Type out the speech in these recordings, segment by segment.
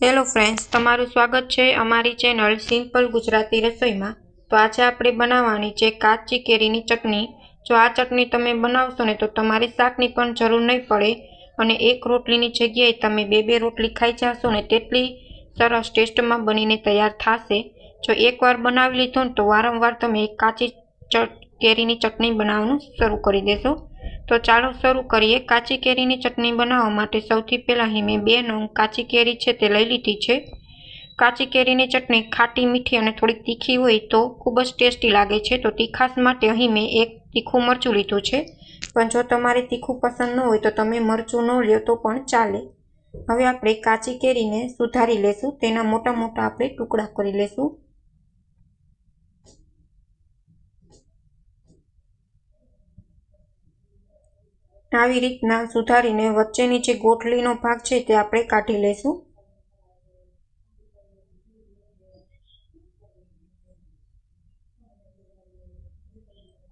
Hello friends, તમારું સ્વાગત છે અમારી ચેનલ સિમ્પલ ગુજરાતી રસોઈમાં। તો આજે આપણે બનાવવાની છે કાચી કેરીની ચટણી। જો આ ચટણી તમે બનાવશો ને તો તમારે શાકની પણ જરૂર નહીં પડે અને એક રોટલીની જગ્યાએ તમે બે રોટલી ખાઈ જશો ને તેટલી સરસ ટેસ્ટમાં બનીને તૈયાર થશે। જો એકવાર બનાવી લીધો ને તો વારંવાર તમે કાચી કેરીની ચટણી બનાવવાનું શરૂ કરી દેશો। તો ચાલો શરૂ કરીએ। કાચી કેરીની ચટણી બનાવવા માટે સૌથી પહેલાં અહીં મેં 2 નંગ કાચી કેરી છે તે લઈ લીધી છે। કાચી કેરીની ચટણી ખાટી મીઠી અને થોડીક તીખી હોય તો ખૂબ જ ટેસ્ટી લાગે છે। તો તીખાશ માટે અહીં મેં 1 તીખું મરચું લીધું છે, પણ જો તમારે તીખું પસંદ ન હોય તો તમે મરચું ન લ્યો તો પણ ચાલે। હવે આપણે કાચી કેરીને સુધારી લેશું, તેના મોટા મોટા આપણે ટુકડા કરી લેશું। આવી રીતના સુધારીને વચ્ચેની જે ગોઠલીનો ભાગ છે તે આપણે કાઢી લેશું।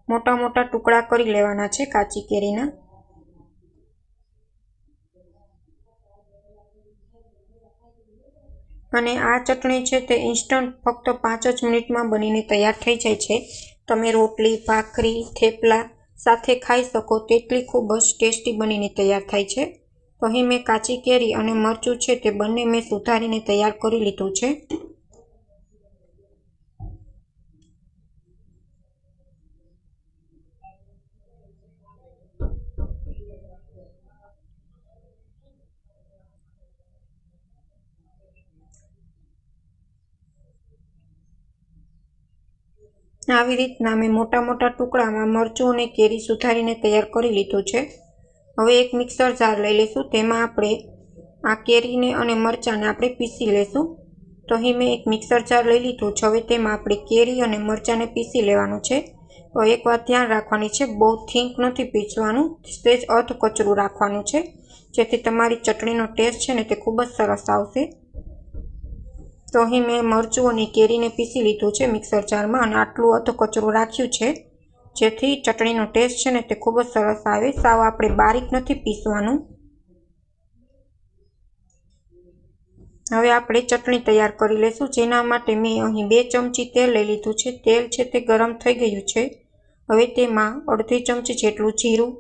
મોટા મોટા ટુકડા કરી લેવાના છે કાચી કેરીના। અને આ ચટણી છે તે ઇન્સ્ટન્ટ ફક્ત 5 જ મિનિટમાં બનીને તૈયાર થઈ જાય છે। તમે રોટલી, ભાખરી, થેપલા સાથે ખાઈ શકો તેટલી ખૂબ જ ટેસ્ટી બનીને તૈયાર થાય છે। તો અહીં મેં કાચી કેરી અને મરચું છે તે બંને મેં સુધારીને તૈયાર કરી લીધું છે। આવી રીતના મેં મોટા મોટા ટુકડામાં મરચું અને કેરી સુધારીને તૈયાર કરી લીધું છે। હવે એક મિક્સર જાર લઈ લઈશું, તેમાં આપણે આ કેરીને અને મરચાંને આપણે પીસી લેશું। તો અહીં મેં એક મિક્સર જાર લઈ લીધું છે। હવે તેમાં આપણે કેરી અને મરચાંને પીસી લેવાનું છે। તો એક વાત ધ્યાન રાખવાની છે, બહુ થીક નથી પીસવાનું, તે જ અર્ધ કચરું રાખવાનું છે, જેથી તમારી ચટણીનો ટેસ્ટ છે ને તે ખૂબ જ સરસ આવશે। તો અહીં મેં મરચું અને કેરીને પીસી લીધું છે મિક્સર જારમાં અને આટલું અધ કચરું રાખ્યું છે, જેથી ચટણીનો ટેસ્ટ છે ને તે ખૂબ જ સરસ આવે। સાવ આપણે બારીક નથી પીસવાનું। હવે આપણે ચટણી તૈયાર કરી લઈશું, જેના માટે મેં અહીં 2 ચમચી તેલ લઈ લીધું છે। તેલ છે તે ગરમ થઈ ગયું છે। હવે તેમાં અડધી ચમચી જેટલું જીરું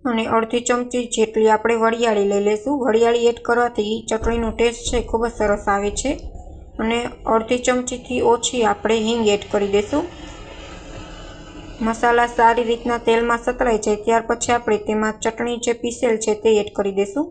અને અડધી ચમચી જેટલી આપણે વરિયાળી લઈ લઈશું। વરિયાળી એડ કરવાથી ચટણીનો ટેસ્ટ છે ખૂબ જ સરસ આવે છે। અને અડધી ચમચીથી ઓછી આપણે હિંગ એડ કરી દઈશું। મસાલા સારી રીતના તેલમાં સતળાઈ જાય ત્યાર પછી આપણે તેમાં ચટણી જે પીસેલ છે તે એડ કરી દઈશું।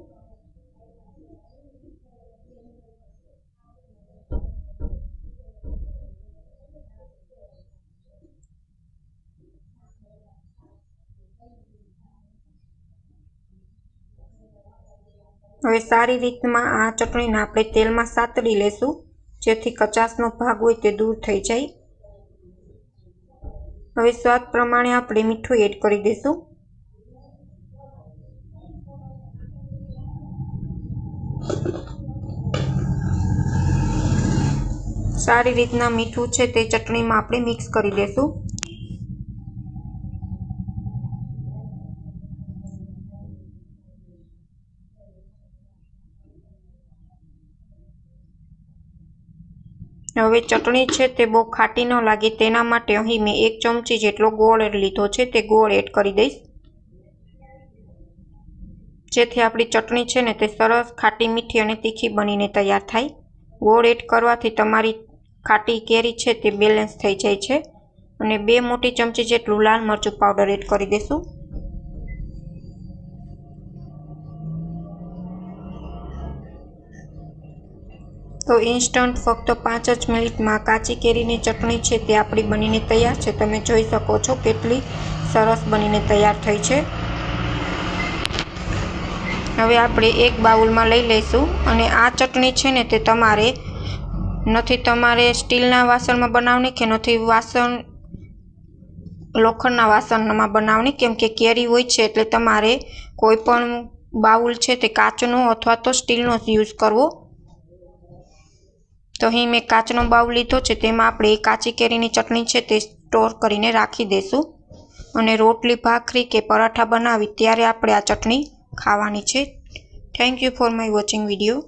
હવે સારી રીતમાં આ ચટણીને આપણે તેલમાં સાતળી લેશું, જેથી કચાશનો ભાગ હોય તે દૂર થઈ જાય। હવે સ્વાદ પ્રમાણે આપણે મીઠું એડ કરી દઈશું। સારી રીતના મીઠું છે તે ચટણીમાં આપણે મિક્સ કરી દઈશું। હવે ચટણી છે તે બહુ ખાટી ન લાગે તેના માટે અહીં મેં 1 ચમચી જેટલો ગોળ લીધો છે, તે ગોળ એડ કરી દઈશ, જેથી આપણી ચટણી છે ને તે સરસ ખાટી મીઠી અને તીખી બનીને તૈયાર થાય। ગોળ એડ કરવાથી તમારી ખાટી કેરી છે તે બેલેન્સ થઈ જાય છે। અને 2 મોટી ચમચી જેટલું લાલ મરચું પાવડર એડ કરી દઈશું। તો ઇન્સ્ટન્ટ ફક્ત 5 જ મિનિટમાં કાચી કેરીની ચટણી છે તે આપણી બનીને તૈયાર છે। તમે જોઈ શકો છો કેટલી સરસ બનીને તૈયાર થઈ છે। હવે આપણે એક બાઉલમાં લઈ લઈશું અને આ ચટણી છે ને તે તમારે સ્ટીલના વાસણમાં બનાવવાની કે નથી લોખંડના વાસણમાં બનાવવાની, કેમ કે કેરી હોય છે એટલે તમારે કોઈ પણ બાઉલ છે તે કાચનો અથવા તો સ્ટીલનો જ યુઝ કરવો। તો અહીં મેં કાચનો બાઉલ લીધો છે, તેમાં આપણે કાચી કેરીની ચટણી છે તે સ્ટોર કરીને રાખી દઈશું અને રોટલી, ભાખરી કે પરાઠા બનાવી ત્યારે આપણે આ ચટણી ખાવાની છે. Thank you for my watching video.